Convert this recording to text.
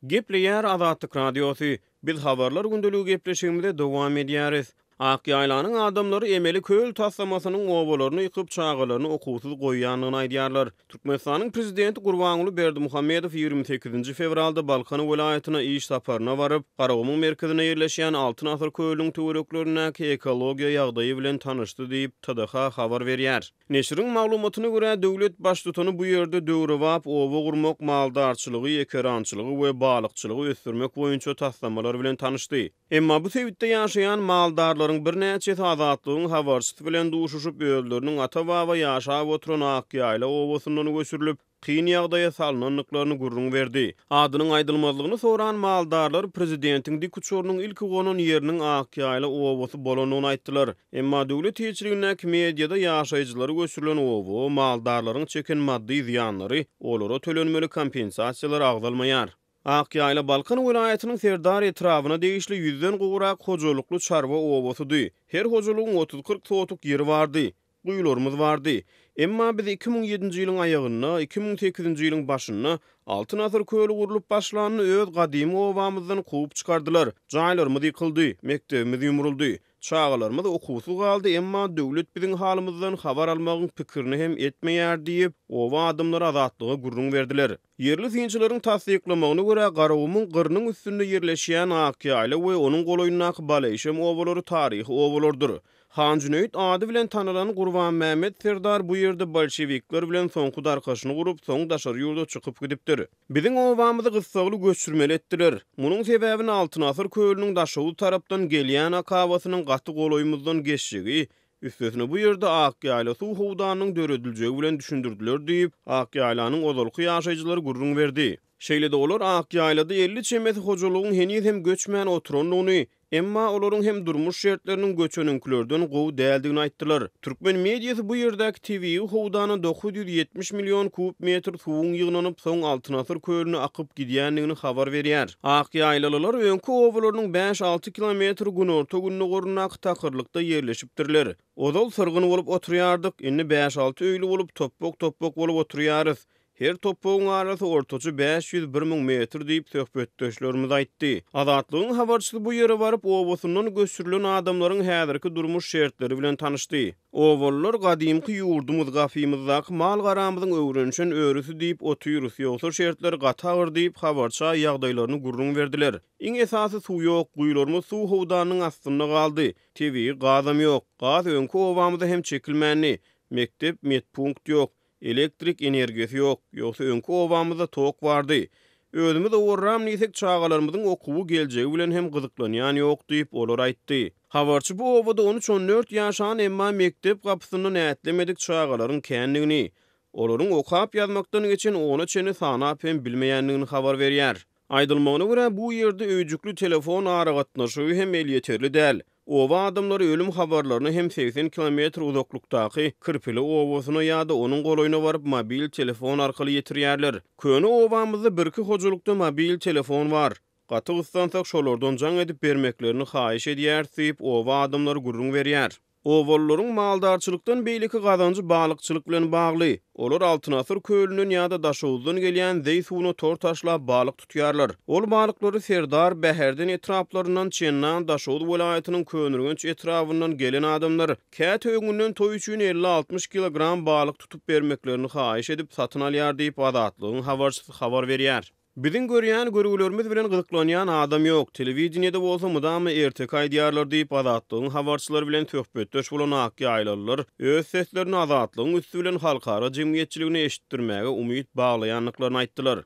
Gepleýär Azatlyk Radiosu. Biz habarlar gündeligi gepleşigimizde dowam edýäris. Akýaýlanyň adamlary emeli köl taslamasynyň obalaryny ýykyp çağalaryny okuwsuz goýýanlygyny aýdýarlar. Türkmenistanyň prezidenti Gurbanuly Berdimuhammedow 28 fevralda Balkan welaýatyna iş saparyna baryp, Garawamyň merkezine ýerleşýän Altyn Asr köýüniň töwereklerindäki ekologiýa ýagdaýy bilen tanyşdy diýip TDH habar berýär. Neşriň maglumatyna görä döwlet başlygyny bu ýerde döwrewap oba gurmak, maldarçylygy, ekerançylygy we balykçylygy ösdürmek boýunça taslamalar bilen tanyşdy. Emma bu sebitde ýaşaýan maldarlaryň bir näçe azatlygyň habarçysy bilen duşuşyp öýleriniň ata-baba ýaşap oturan Akýaýla obasynyň göçürilip kyn ýagdaýa salnanlyklaryny gurrun berdi. Adynyň aýdylmazlygyny soran maldarlar prezidentiň dik uçurynyň ilki gonan ýeriniň Akýaýla obasy bolanyny aýtdylar. Emma döwlet ýetirigine mediada ýaşaýjylary göçürilen oba maldarlaryň çeken maddi ziýanlary olara tölenmeli kompensasiýalar agdalmaýar. Akýaýla Balkan welaýatynyň Serdar etrawyna degişli 100den gowrak hojulukly çarwa obasydy. Her hojalygyň 30-40 sotuk ýeri bardy. Guýlarymyz bardy. Emma biz 2007-nji ýylyň aýagyna, 2008-nji ýylyň başyna Altyn Asr köýli gurulyp başlanyny öz gadymy obamyzdan gowy çykardylar. Jaýlarymyz ýykyldy, mektebimiz ýumruldy. Çağalarymyz okuwsuz galdy, emma döwlet biziň halymyzdan habar almagyň pikirini hem etmeýär diýip, oba adamlar azatlyga gurrun berdiler. Yerli synçylaryň tasdiklamagyna görä Garawamyň gyrynyň üstünde ýerleşýän Akýaýla we onuň goloýundaky Balaýşem obalary taryhy obalardyr. Han Cüneyt ady bilen tanylan Gurban Mehmet Serdar bu ýerde bolşewikler bilen soňky darkaşyny gurup, soň daşary ýurda çykyp gidipdir. Biziň obamyzy gysgaly göçürmeli etdiler. Munyň sebäbini Altyn Asr köýlüniň daşawy tarapdan gelýän akabasynyň gaty goloýumyzdan geçşigi, üstesine bu ýerde Akýaýla suw howdanyň dörediljeği bilen düşündirdiler diýip, Akýaýlanyň ozalky ýaşaýjylary gurrun berdi. Şeýle-de olar Akýaýlada 50 çemet hojalygyň henüz hem göçmän oturanlygyny, emma olaryň hem durmuş şertleriniň göçönünkilerden gowy däldigini aýtdylar. Türkmen mediýasy bu ýerdäki TV howdany 970 million kub metr suwuň ýygnanyp soň Altyn Asr köýlüne akyp gidýändigini habar berýär. Akýaýlalar öňki owalarynyň 5-6 kilometr günorta gününe gorunak takyrlykda ýerleşipdirler. Ozal sırgyn bolup oturýardyk, indi 5-6 öýli bolup topok bolup oturýarys. Her topuğun arası ortaçı 500-1000 metr diýip söhbetdeşlerimiz aýtdy. Azatlygyň habarçysy bu ýere baryp obasynyň göçürilen adamlaryň häzirki durmuş şertleri bilen tanyşdy. Owalar gadymky ýurdumyz gafymyzdaky mal garamyzyň öwrenşen örüsü diýip oturýarys, ýogsa şertler gatagır diýip habarça ýagdaýlaryny gurrun berdiler. Iň esasy suw ýok, guýlarymyz suw howdanyň astynda galdy. TV gazam ýok. Gaz öňki obamyzda hem çekilmänli. Mektep medpunkt ýok. Elektrik energiýasi ýok, ýogsa öňki obamyzda tok bardy. Özümiz owurram niýsek çağalarymyzyň okuwy geljegi bilen hem gyzyklanýan ýok diýip olar aýtdy. Habarçy bu obada 13-14 ýaşan emma mektep gapysyny näetlemedik çağalaryň kändigini, olaryň okap ýazmakdan geçen ona çeni sanap hem bilmeýänligini habar berýär. Aýdylmagyna görä bu ýerde öýjükli telefon aragatnaşy hem el ýeterli däl. Oba adamlary ölüm habarlaryny hem 80 kilometr uzaklykdaky Kirpili obasyna ýa-da onuň goloýuna baryp mobil telefon arkaly ýetirýärler. Köni obamyzda birki hojulukda mobil telefon bar. Gaty gyssansak şolardan jaň edip bermeklerini haýyş edýär diýip oba adamlar gurrun berýär. Owallaryň maldarçylykdan beýleki gazanjy balykçylyk bilen bagly. Olar Altyn Asr köýlünden ýa-da daşawdan gelýän zeý suwuna tor taşlap balyk tutýarlar. Ol balyklary Serdar Bäherden etraplaryndan çennan daşawy welaýatynyň könürgenç etrabyndan gelen adamlar kät öňünden toý üçin 50-60 kilogram balyk tutup bermeklerini haýyş edip satyn alýar diýip Azatlygyň habarçysy habar berýär. Biziň görýän görüwlerimiz bilen gyzyklanýan adam ýok. Telewizionyada bolsa mudamy ertek aýdýarlar diýip Azatlygyň habarçylary bilen söhbetdeş bolan Akýaýlalar öz seslerini Azatlygyň üstü bilen halkara jemgyýetçiligine eşitdirmäge umyt baglaýanlyklaryny aýtdylar.